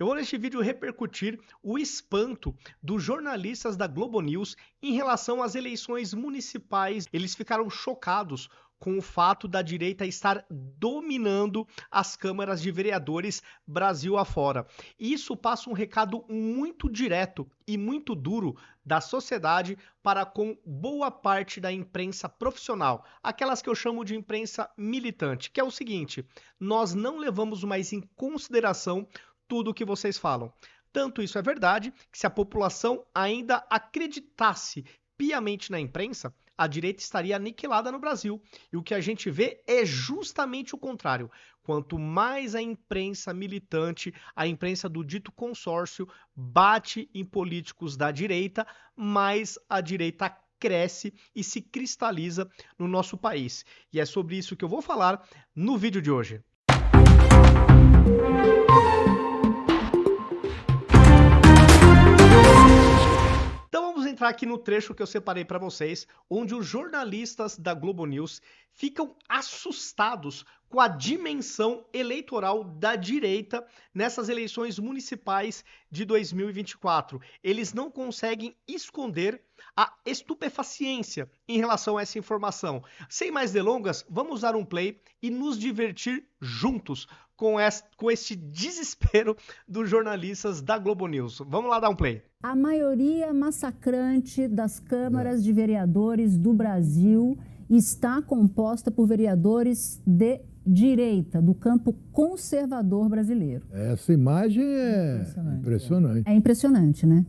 Eu vou neste vídeo repercutir o espanto dos jornalistas da Globo News em relação às eleições municipais. Eles ficaram chocados com o fato da direita estar dominando as câmaras de vereadores Brasil afora. Isso passa um recado muito direto e muito duro da sociedade para com boa parte da imprensa profissional, aquelas que eu chamo de imprensa militante, que é o seguinte: nós não levamos mais em consideração tudo o que vocês falam. Tanto isso é verdade que, se a população ainda acreditasse piamente na imprensa, a direita estaria aniquilada no Brasil. E o que a gente vê é justamente o contrário. Quanto mais a imprensa militante, a imprensa do dito consórcio, bate em políticos da direita, mais a direita cresce e se cristaliza no nosso país. E é sobre isso que eu vou falar no vídeo de hoje. Entrar aqui no trecho que eu separei para vocês, onde os jornalistas da Globo News ficam assustados com a dimensão eleitoral da direita nessas eleições municipais de 2024. Eles não conseguem esconder a estupefaciência em relação a essa informação. Sem mais delongas, vamos dar um play e nos divertir juntos com este desespero dos jornalistas da Globo News. Vamos lá dar um play. A maioria massacrante das câmaras de vereadores do Brasil está composta por vereadores de direita, do campo conservador brasileiro. Essa imagem é impressionante. É impressionante, né?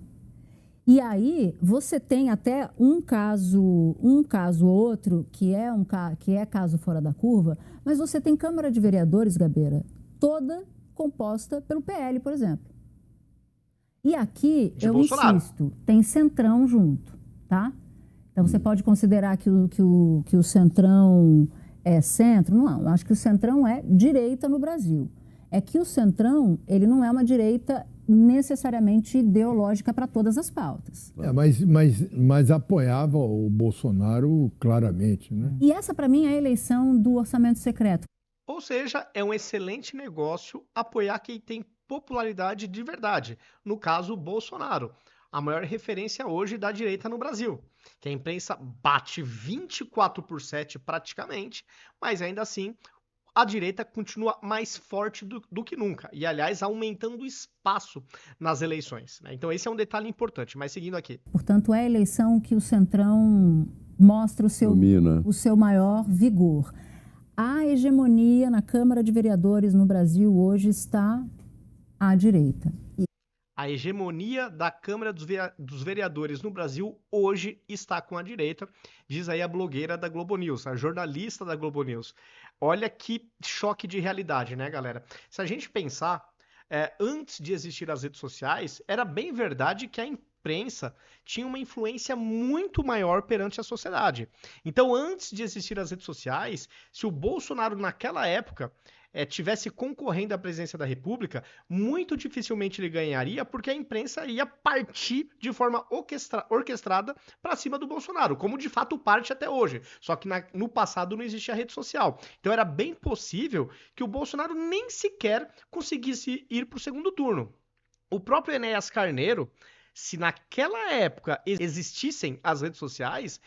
E aí você tem até um caso ou outro que é caso fora da curva, mas você tem Câmara de Vereadores, Gabeira, toda composta pelo PL, por exemplo. E aqui, eu insisto, tem Centrão junto, tá? Então você pode considerar que o Centrão é centro? Não, acho que o Centrão é direita no Brasil. É que o Centrão, ele não é uma direita necessariamente ideológica para todas as pautas. Mas apoiava o Bolsonaro claramente, né? E essa, para mim, é a eleição do orçamento secreto. Ou seja, é um excelente negócio apoiar quem tem popularidade de verdade. No caso, Bolsonaro, a maior referência hoje da direita no Brasil, que a imprensa bate 24/7 praticamente, mas ainda assim a direita continua mais forte do que nunca. E, aliás, aumentando o espaço nas eleições, né? Então esse é um detalhe importante, mas seguindo aqui. Portanto, é a eleição que o Centrão mostra o seu maior vigor. A hegemonia na Câmara de Vereadores no Brasil hoje está à direita. A hegemonia da Câmara dos Vereadores no Brasil hoje está com a direita, diz aí a blogueira da Globo News, a jornalista da Globo News. Olha que choque de realidade, né, galera? Se a gente pensar, antes de existir as redes sociais, era bem verdade que a imprensa tinha uma influência muito maior perante a sociedade. Então, antes de existir as redes sociais, se o Bolsonaro naquela época tivesse concorrendo à presidência da República, muito dificilmente ele ganharia, porque a imprensa ia partir de forma orquestrada para cima do Bolsonaro, como de fato parte até hoje. Só que no passado não existia rede social. Então era bem possível que o Bolsonaro nem sequer conseguisse ir para o segundo turno. O próprio Enéas Carneiro, se naquela época existissem as redes sociais,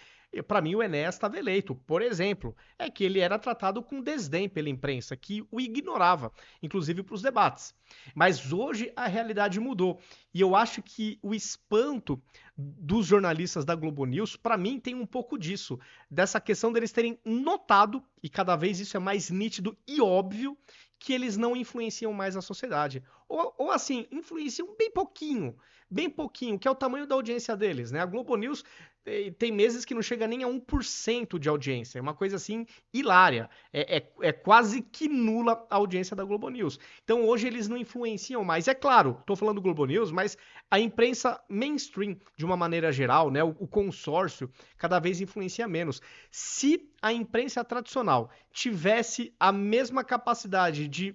para mim o Enéas estava eleito. Por exemplo, é que ele era tratado com desdém pela imprensa, que o ignorava, inclusive para os debates. Mas hoje a realidade mudou. E eu acho que o espanto dos jornalistas da Globo News, para mim, tem um pouco disso. Dessa questão deles terem notado, e cada vez isso é mais nítido e óbvio, que eles não influenciam mais a sociedade. Ou assim, influenciam bem pouquinho, que é o tamanho da audiência deles, né? A Globo News tem meses que não chega nem a 1% de audiência, é uma coisa assim hilária, é quase que nula a audiência da Globo News. Então hoje eles não influenciam mais. É claro, estou falando do Globo News, mas a imprensa mainstream, de uma maneira geral, né, o consórcio, cada vez influencia menos. Se a imprensa tradicional tivesse a mesma capacidade de,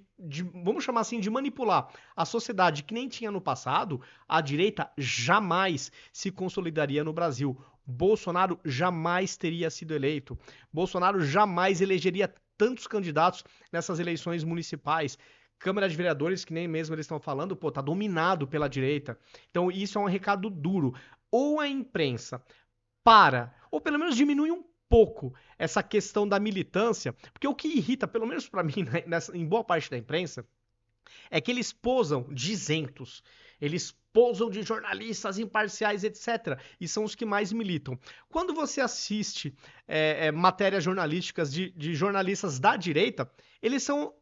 vamos chamar assim, de manipular a sociedade que nem tinha no passado, a direita jamais se consolidaria no Brasil. Bolsonaro jamais teria sido eleito. Bolsonaro jamais elegeria tantos candidatos nessas eleições municipais. Câmara de Vereadores, que nem mesmo eles estão falando, pô, tá dominado pela direita. Então isso é um recado duro. Ou a imprensa para, ou pelo menos diminui um pouco essa questão da militância, porque o que irrita, pelo menos para mim, em boa parte da imprensa, é que eles posam de isentos, eles posam de jornalistas imparciais, etc. E são os que mais militam. Quando você assiste matérias jornalísticas de jornalistas da direita, eles são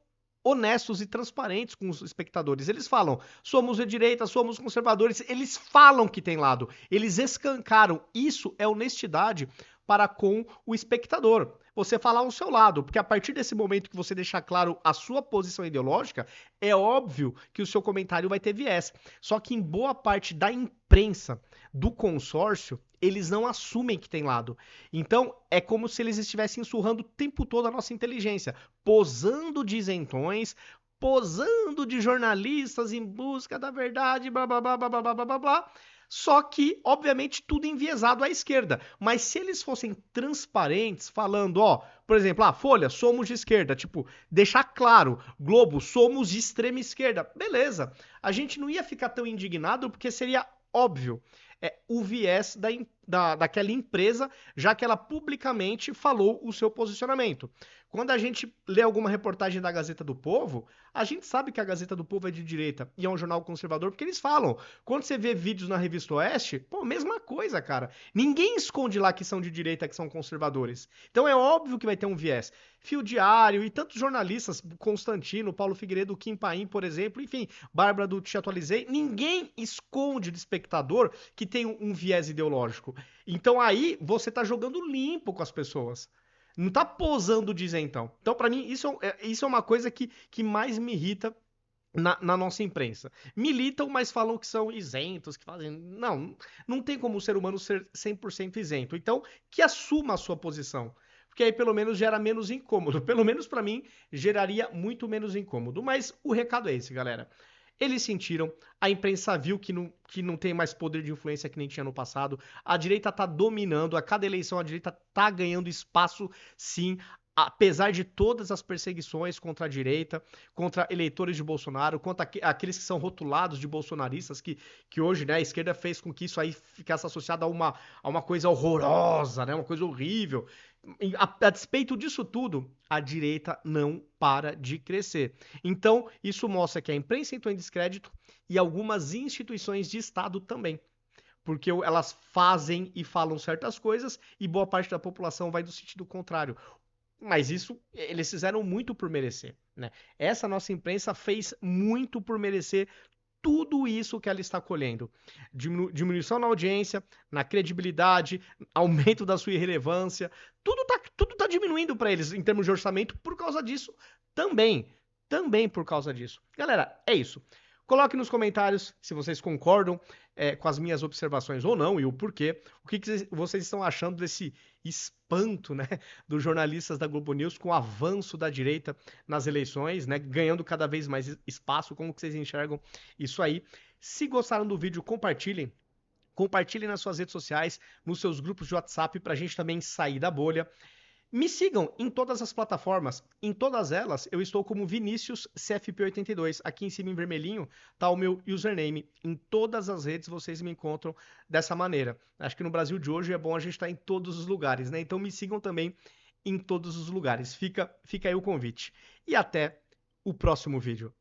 honestos e transparentes com os espectadores. Eles falam, somos de direita, somos conservadores. Eles falam que tem lado. Eles escancaram. Isso é honestidade para com o espectador. Você falar o seu lado, porque a partir desse momento que você deixar claro a sua posição ideológica, é óbvio que o seu comentário vai ter viés. Só que em boa parte da imprensa, do consórcio, eles não assumem que tem lado. Então, é como se eles estivessem surrando o tempo todo a nossa inteligência, posando de isentões, posando de jornalistas em busca da verdade, blá, blá, blá, blá, blá, blá, blá, blá. Só que, obviamente, tudo enviesado à esquerda. Mas se eles fossem transparentes, falando, ó, por exemplo, Folha, somos de esquerda, tipo, deixar claro, Globo, somos de extrema esquerda, beleza. A gente não ia ficar tão indignado porque seria óbvio o viés daquela empresa, já que ela publicamente falou o seu posicionamento. Quando a gente lê alguma reportagem da Gazeta do Povo, a gente sabe que a Gazeta do Povo é de direita e é um jornal conservador, porque eles falam. Quando você vê vídeos na Revista Oeste, pô, mesma coisa, cara. Ninguém esconde lá que são de direita, que são conservadores. Então é óbvio que vai ter um viés. Fio Diário e tantos jornalistas, Constantino, Paulo Figueiredo, Kim Paim, por exemplo, enfim, Bárbara do Te Atualizei, ninguém esconde do espectador que tem um viés ideológico. Então aí você tá jogando limpo com as pessoas. Não tá posando de isentão. Então, pra mim, isso é uma coisa que mais me irrita na nossa imprensa. Militam, mas falam que são isentos, que fazem... Não tem como o ser humano ser 100% isento. Então, que assuma a sua posição. Porque aí, pelo menos, gera menos incômodo. Pelo menos, pra mim, geraria muito menos incômodo. Mas o recado é esse, galera. Eles sentiram, a imprensa viu que não tem mais poder de influência que nem tinha no passado, a direita tá dominando, a cada eleição a direita tá ganhando espaço, sim, apesar de todas as perseguições contra a direita, contra eleitores de Bolsonaro, contra aqueles que são rotulados de bolsonaristas, que hoje, né, a esquerda fez com que isso aí ficasse associado a uma coisa horrorosa, né, uma coisa horrível. A despeito disso tudo, a direita não para de crescer. Então, isso mostra que a imprensa entrou em descrédito e algumas instituições de Estado também. Porque elas fazem e falam certas coisas e boa parte da população vai do sentido contrário. Mas isso, eles fizeram muito por merecer, né? Essa nossa imprensa fez muito por merecer tudo isso que ela está colhendo. Diminuição na audiência, na credibilidade, aumento da sua irrelevância, tudo tá diminuindo para eles em termos de orçamento por causa disso também. Também por causa disso. Galera, é isso. Coloque nos comentários se vocês concordam com as minhas observações ou não e o porquê. O que vocês estão achando desse espanto, né, dos jornalistas da Globo News com o avanço da direita nas eleições, né, ganhando cada vez mais espaço. Como que vocês enxergam isso aí? Se gostaram do vídeo, compartilhem. Compartilhem nas suas redes sociais, nos seus grupos de WhatsApp, pra gente também sair da bolha. Me sigam em todas as plataformas. Em todas elas, eu estou como Vinícius CFP82. Aqui em cima, em vermelhinho, tá o meu username. Em todas as redes, vocês me encontram dessa maneira. Acho que no Brasil de hoje é bom a gente estar em todos os lugares, né? Então me sigam também em todos os lugares. Fica aí o convite. E até o próximo vídeo.